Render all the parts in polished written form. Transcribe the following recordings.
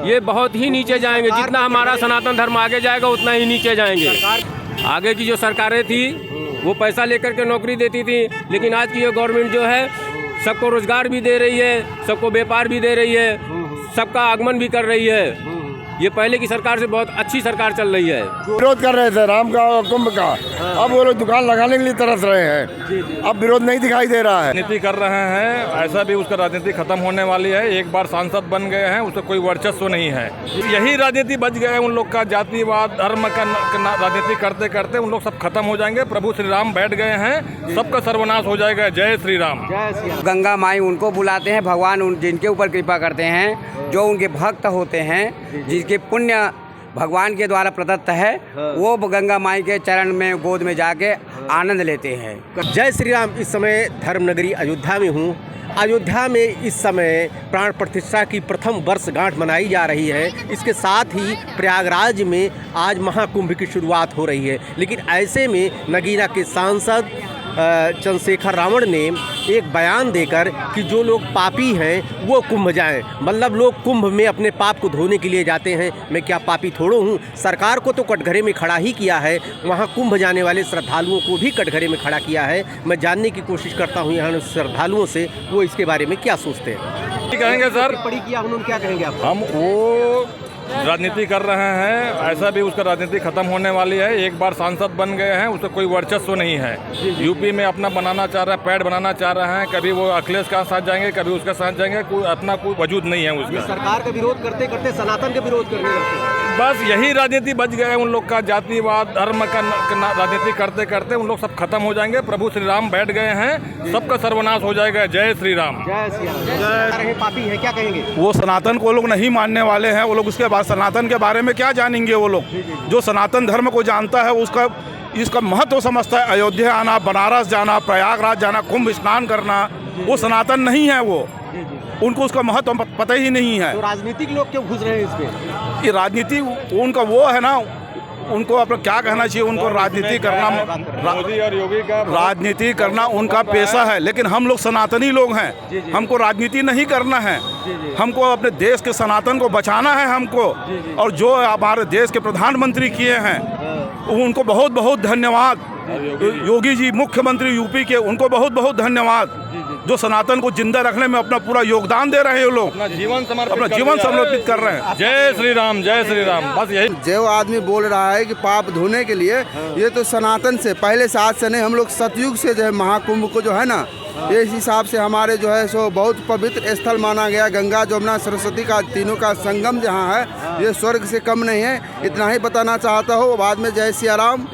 ये बहुत ही नीचे जाएंगे। जितना हमारा सनातन धर्म आगे जाएगा उतना ही नीचे जाएंगे। आगे की जो सरकारें थी वो पैसा लेकर के नौकरी देती थी, लेकिन आज की ये गवर्नमेंट जो है सबको रोजगार भी दे रही है, सबको व्यापार भी दे रही है, सबका आगमन भी कर रही है। ये पहले की सरकार से बहुत अच्छी सरकार चल रही है। विरोध कर रहे थे राम का और कुंभ का, अब वो लोग दुकान लगाने के लिए तरस रहे हैं। अब विरोध नहीं दिखाई दे रहा है। राजनीति कर रहे हैं, ऐसा भी उसका राजनीति खत्म होने वाली है। एक बार सांसद बन गए हैं, उसका कोई वर्चस्व नहीं है। यही राजनीति बच गए उन लोग का, जातिवाद धर्म का राजनीति करते करते उन लोग सब खत्म हो जाएंगे। प्रभु श्री राम बैठ गए हैं, सबका सर्वनाश हो जाएगा। जय श्री राम। गंगा माई उनको बुलाते हैं, भगवान जिनके ऊपर कृपा करते हैं, जो उनके भक्त होते हैं, जिनके पुण्य भगवान के द्वारा प्रदत्त है, वो गंगा माई के चरण में गोद में जाके आनंद लेते हैं। जय श्री राम। इस समय धर्म नगरी अयोध्या में हूँ। अयोध्या में इस समय प्राण प्रतिष्ठा की प्रथम वर्षगांठ मनाई जा रही है। इसके साथ ही प्रयागराज में आज महाकुंभ की शुरुआत हो रही है। लेकिन ऐसे में नगीना के सांसद चंद्रशेखर रावण ने एक बयान देकर कि जो लोग पापी हैं वो कुंभ जाएं, मतलब लोग कुंभ में अपने पाप को धोने के लिए जाते हैं। मैं क्या पापी थोड़ो हूँ। सरकार को तो कटघरे में खड़ा ही किया है, वहाँ कुंभ जाने वाले श्रद्धालुओं को भी कटघरे में खड़ा किया है। मैं जानने की कोशिश करता हूँ यहाँ श्रद्धालुओं से वो इसके बारे में क्या सोचते हैं। कहेंगे सर, टिप्पणी किया उन्होंने, क्या कहेंगे आप? हम वो राजनीति कर रहे हैं, ऐसा भी उसका राजनीति खत्म होने वाली है। एक बार सांसद बन गए हैं, उसका कोई वर्चस्व नहीं है। यूपी में अपना बनाना चाह रहा है, पैड बनाना चाह रहे हैं। कभी वो अखिलेश का साथ जाएंगे, कभी उसका साथ जाएंगे, कोई अपना कोई वजूद नहीं है उसका। सरकार का विरोध करते करते सनातन का विरोध करने लगते हैं। बस यही राजनीति बच गए उन लोग का, जातिवाद धर्म का राजनीति करते करते उन लोग सब खत्म हो जाएंगे। प्रभु श्री राम बैठ गए हैं, सबका सर्वनाश हो जाएगा। जय श्री राम। जय श्री राम। पापी है, क्या कहेंगे? वो सनातन को लोग नहीं मानने वाले हैं। वो लोग उसके बाद सनातन के बारे में क्या जानेंगे। वो लोग जो सनातन धर्म को जानता है उसका इसका महत्व समझता है। अयोध्या आना, बनारस जाना, प्रयागराज जाना, कुंभ स्नान करना, वो सनातन नहीं है। वो उनको उसका महत्व पता ही नहीं है। तो राजनीतिक लोग क्यों घुस रहे हैं इसमें? ये राजनीति उनका वो है ना, उनको अपना क्या कहना चाहिए, उनको राजनीति करना, मोदी और योगी का राजनीति करना उनका पेशा है। लेकिन हम लोग सनातनी लोग हैं, हमको राजनीति नहीं करना है। हमको अपने देश के सनातन को बचाना है हमको। और जो हमारे देश के प्रधानमंत्री किए हैं उनको बहुत बहुत धन्यवाद। योगी जी मुख्यमंत्री यूपी के, उनको बहुत बहुत धन्यवाद, जो सनातन को जिंदा रखने में अपना पूरा योगदान दे रहे हैं। लोग अपना जीवन समर्पित कर रहे हैं। जय श्री राम, जय श्री राम। बस यही जो आदमी बोल रहा है कि पाप धोने के लिए, ये तो सनातन से पहले से आज से नहीं, हम लोग सतयुग से जो है महाकुंभ को जो है ना, इस हिसाब से हमारे जो है सो बहुत पवित्र स्थल माना गया। गंगा जमुना सरस्वती का तीनों का संगम जहाँ है, ये स्वर्ग से कम नहीं है। इतना ही बताना चाहता हूँ। बाद में जय सिया राम।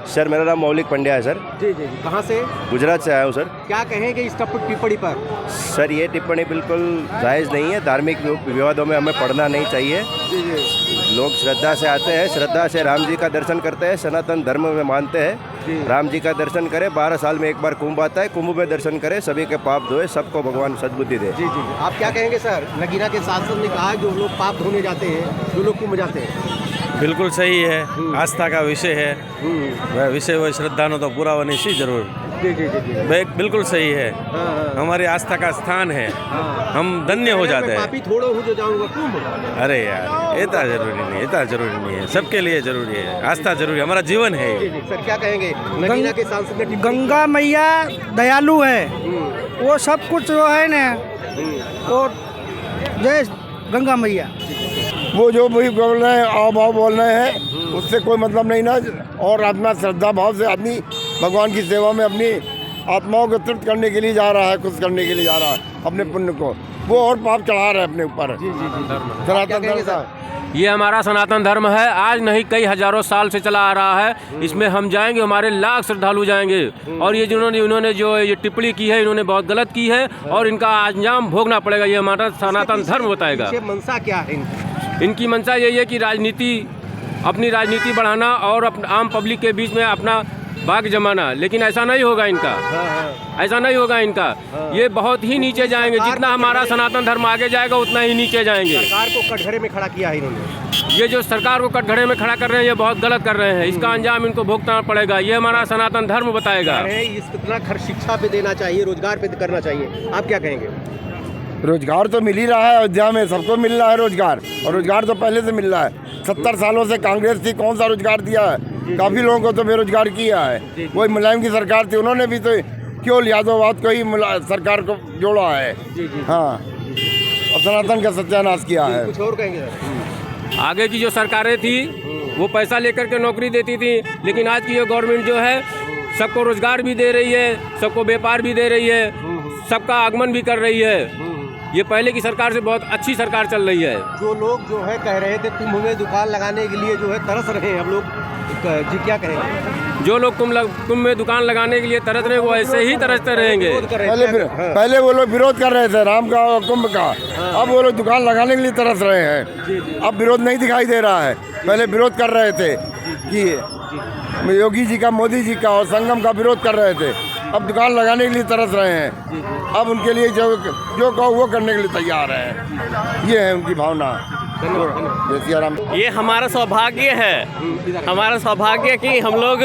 सर मेरा नाम मौलिक पंड्या है सर। जी जी जी। कहाँ से? गुजरात से आया हूँ सर। क्या कहेंगे इस टिप्पणी पर? सर ये टिप्पणी बिल्कुल जायज़ नहीं है। धार्मिक विवादों में हमें पढ़ना नहीं चाहिए। लोग श्रद्धा से आते हैं, श्रद्धा से राम जी का दर्शन करते हैं, सनातन धर्म में मानते हैं। राम जी का दर्शन करें, 12 साल में एक बार कुंभ आता है, कुंभ में दर्शन करें, सभी के पाप धोए, सबको भगवान सद्बुद्धि दे। जी जी। आप क्या कहेंगे सर? नगीना के सांसद ने कहा जो लोग पाप धोने जाते हैं, जो लोग कुंभ जाते हैं। बिल्कुल सही है, आस्था का विषय है। वह विषय वो श्रद्धानो तो पूरा होने से जरूर। जी जी जी जी। बिल्कुल सही है। हमारी आस्था का स्थान है, हम धन्य हो जाते हैं। पापी थोड़ो हूँ जो जाऊँगा कुंभ। अरे यार इतना जरूरी नहीं, इतना जरूरी नहीं है। सबके लिए जरूरी है, आस्था जरूरी, हमारा जीवन है। सर क्या कहेंगे? नगीना के सांसद ने गंगा मैया दयालु है, वो सब कुछ जो है ना, वो जय गंगा मैया। वो जो भी बोल रहे हैं, आओ भाव बोल रहे हैं, उससे कोई मतलब नहीं ना। और आत्मा श्रद्धा भाव से आदमी भगवान की सेवा में अपनी आत्माओं को तृप्त करने के लिए जा रहा है, खुश करने के लिए जा रहा है अपने पुण्य को। वो और पाप चढ़ा रहे हैं अपने ऊपर। सनातन धर्म, ये हमारा सनातन धर्म है, आज नहीं कई हजारों साल से चला आ रहा है। इसमें हम जाएंगे, हमारे लाख श्रद्धालु जाएंगे। और ये इन्होंने जो ये टिप्पणी की है, इन्होंने बहुत गलत की है और इनका अंजाम भोगना पड़ेगा। ये हमारा सनातन धर्म बताएगा। मंशा क्या है इनकी मंशा यही है कि अपनी राजनीति बढ़ाना और आम पब्लिक के बीच में अपना बाग जमाना। लेकिन ऐसा नहीं होगा इनका, ऐसा नहीं होगा इनका। ये बहुत ही नीचे जाएंगे। जितना हमारा सनातन धर्म आगे जाएगा उतना ही नीचे जाएंगे। सरकार को कटघरे में खड़ा किया है इन्होंने। ये जो सरकार को कटघरे में खड़ा कर रहे हैं, ये बहुत गलत कर रहे हैं। इसका अंजाम इनको भुगतना पड़ेगा। ये हमारा सनातन धर्म बताएगा। इस कितना खर्च शिक्षा पे देना चाहिए, रोजगार पे करना चाहिए। आप क्या कहेंगे? रोजगार तो मिल ही रहा है अयोध्या में, सबको मिल रहा है रोजगार, और रोजगार तो पहले से मिल रहा है। 70 सालों से कांग्रेस थी, कौन सा रोजगार दिया है? काफ़ी लोगों को तो बेरोजगार किया है। वही मुलायम की सरकार थी, उन्होंने भी तो केवल यादववाद को ही सरकार को जोड़ा है। हाँ, और सनातन का सत्यानाश किया है। कुछ और कहेंगे? आगे की जो सरकारें थी वो पैसा लेकर के नौकरी देती थी, लेकिन आज की ये गवर्नमेंट जो है सबको रोजगार भी दे रही है, सबको व्यापार भी दे रही है, सबका आगमन भी कर रही है। ये पहले की सरकार से बहुत अच्छी सरकार चल रही है। जो लोग जो है कह रहे थे कुंभ में दुकान लगाने के लिए जो है तरस रहे हैं, हम लोग जी क्या कहेंगे? जो लोग कुंभ में दुकान लगाने के लिए तरस रहे वो ऐसे ही तरसते रहेंगे। पहले वो लोग विरोध कर रहे थे राम का और कुंभ का, अब वो लोग दुकान लगाने के लिए तरस रहे हैं। अब विरोध नहीं दिखाई दे रहा है। पहले विरोध कर रहे थे कि योगी जी का, मोदी जी का और संगम का विरोध कर रहे थे, अब दुकान लगाने के लिए तरस रहे हैं। अब उनके लिए जो कहो वो करने के लिए तैयार है। ये है उनकी भावना। जय सिया राम। ये हमारा सौभाग्य है, हमारा सौभाग्य कि हम लोग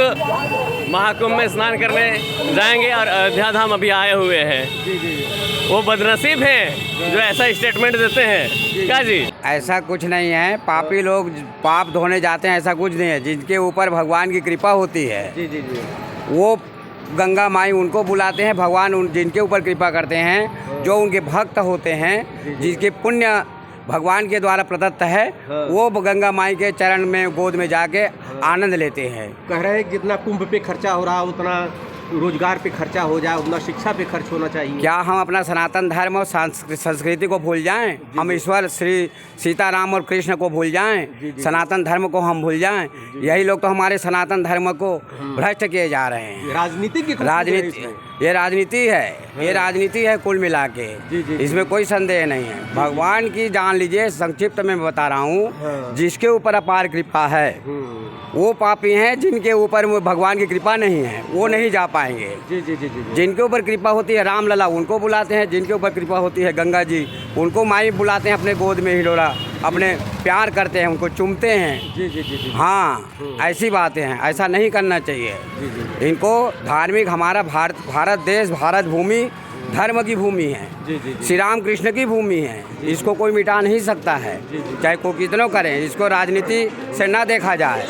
महाकुंभ में स्नान करने जाएंगे और अयोध्या धाम अभी आए हुए हैं। वो बदनसीब हैं जो ऐसा स्टेटमेंट देते हैं। क्या जी? ऐसा कुछ नहीं है, पापी लोग पाप धोने जाते हैं, ऐसा कुछ नहीं है। जिनके ऊपर भगवान की कृपा होती है वो गंगा माई उनको बुलाते हैं। भगवान जिनके ऊपर कृपा करते हैं, जो उनके भक्त होते हैं, जिसके पुण्य भगवान के द्वारा प्रदत्त है, वो गंगा माई के चरण में गोद में जाके आनंद लेते हैं। कह रहे हैं जितना कुंभ पे खर्चा हो रहा उतना रोजगार पे खर्चा हो जाए, उतना शिक्षा पे खर्च होना चाहिए। क्या हम अपना सनातन धर्म और संस्कृति को भूल जाएं? हम ईश्वर श्री सीताराम और कृष्ण को भूल जाएं? सनातन धर्म को हम भूल जाएं? यही लोग तो हमारे सनातन धर्म को भ्रष्ट किए जा रहे हैं। राजनीति ये राजनीति है, ये राजनीति है कुल मिला के। इसमें कोई संदेह नहीं है। भगवान की जान लीजिए, संक्षिप्त में बता रहा हूँ, जिसके ऊपर अपार कृपा है वो पापी हैं। जिनके ऊपर भगवान की कृपा नहीं है वो नहीं जा पाएंगे। जिनके ऊपर कृपा होती है राम लला उनको बुलाते हैं, जिनके ऊपर कृपा होती है गंगा जी उनको माई बुलाते हैं, अपने गोद में हिलोरा, अपने प्यार करते हैं, उनको चूमते हैं। हाँ, ऐसी बातें हैं, ऐसा नहीं करना चाहिए। इनको धार्मिक, हमारा भारत देश, भारत भूमि धर्म की भूमि है, श्री राम कृष्ण की भूमि है। इसको कोई मिटा नहीं सकता है, चाहे कोई कितनों करें। इसको राजनीति से ना देखा जाए।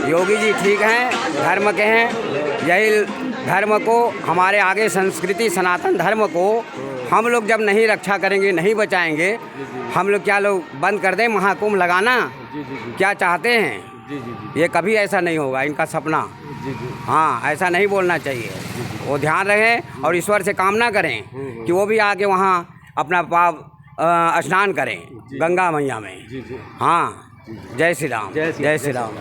योगी जी ठीक हैं, धर्म के हैं। यही धर्म को, हमारे आगे संस्कृति सनातन धर्म को हम लोग जब नहीं रक्षा करेंगे, नहीं बचाएंगे, हम लोग क्या लोग बंद कर दें महाकुंभ लगाना? क्या चाहते हैं? ये कभी ऐसा नहीं होगा, इनका सपना। हाँ, ऐसा नहीं बोलना चाहिए। वो ध्यान रखें और ईश्वर से कामना करें कि वो भी आके वहाँ अपना पाप स्नान करें गंगा मैया में। हाँ, जय श्री राम, जय श्री राम।